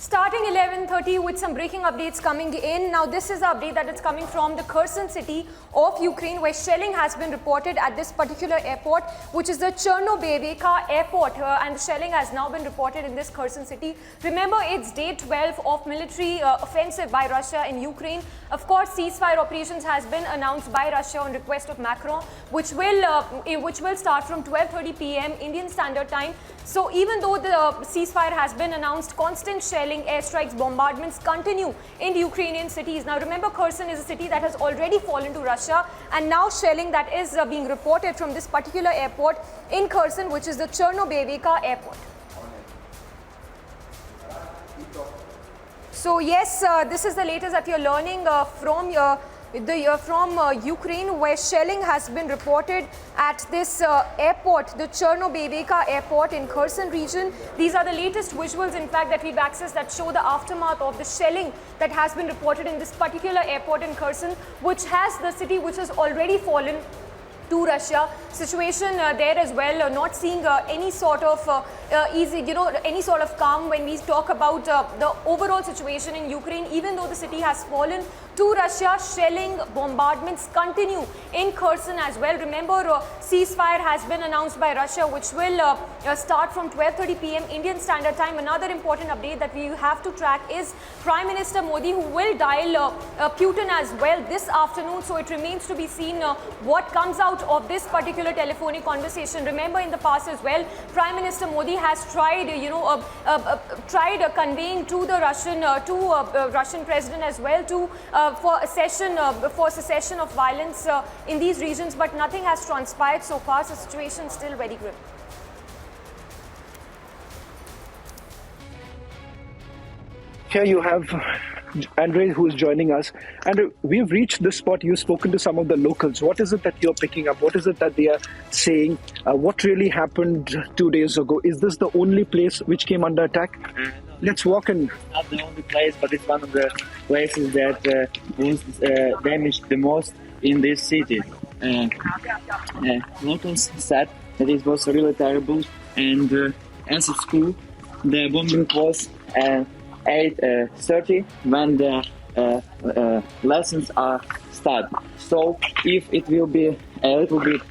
Starting 11:30 with some breaking updates coming in. Now this is the update that is coming from the Kherson city of Ukraine, where shelling has been reported at this particular airport, which is the Chernobayevka airport, and the shelling has now been reported in this Kherson city. Remember, it's day 12 of military offensive by Russia in Ukraine. Of course, ceasefire operations has been announced by Russia on request of Macron, which will start from 12:30 p.m. Indian Standard Time. So even though the ceasefire has been announced, constant shelling, airstrikes, bombardments continue in the Ukrainian cities. Now remember, Kherson is a city that has already fallen to Russia, and now shelling that is being reported from this particular airport in Kherson, which is the Chernobayevka airport. So yes, this is the latest that you're learning from Ukraine, where shelling has been reported at this airport, the Chernobayevka airport in Kherson region. These are the latest visuals, in fact, that we've accessed that show the aftermath of the shelling that has been reported in this particular airport in Kherson, which has the city which has already fallen to Russia. Situation there as well, not seeing any sort of any sort of calm when we talk about the overall situation in Ukraine. Even though the city has fallen to Russia, shelling, bombardments continue in Kherson as well. Remember, ceasefire has been announced by Russia, which will start from 12:30 p.m. Indian Standard Time. Another important update that we have to track is Prime Minister Modi, who will dial Putin as well this afternoon. So it remains to be seen what comes out of this particular telephonic conversation. Remember, in the past as well, Prime Minister Modi has tried, conveying to the Russian president as well for cessation of violence in these regions, but nothing has transpired so far. So the situation is still very grim. Here you have Andre, who is joining us. And we've reached this spot. You've spoken to some of the locals. What is it that you're picking up? What is it that they are saying? What really happened 2 days ago? Is this the only place which came under attack? Let's walk in. It's not the only place, but it's one of the places that was damaged the most in this city. Locals said that it was really terrible, and as at school, the bombing was 8:30 when the lessons are started. So if it will be a little bit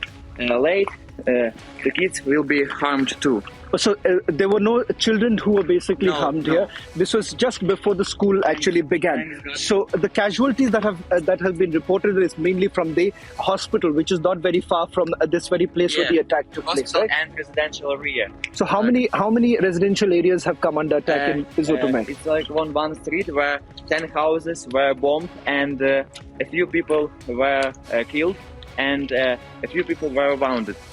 late, the kids will be harmed too. So there were no children who were basically harmed here. This was just before the school actually began. So the casualties that have been reported is mainly from the hospital, which is not very far from this very place where the attack took place, right? And residential area. So how many residential areas have come under attack in Izotome? It's like one street where 10 houses were bombed, and a few people were killed, and a few people were wounded.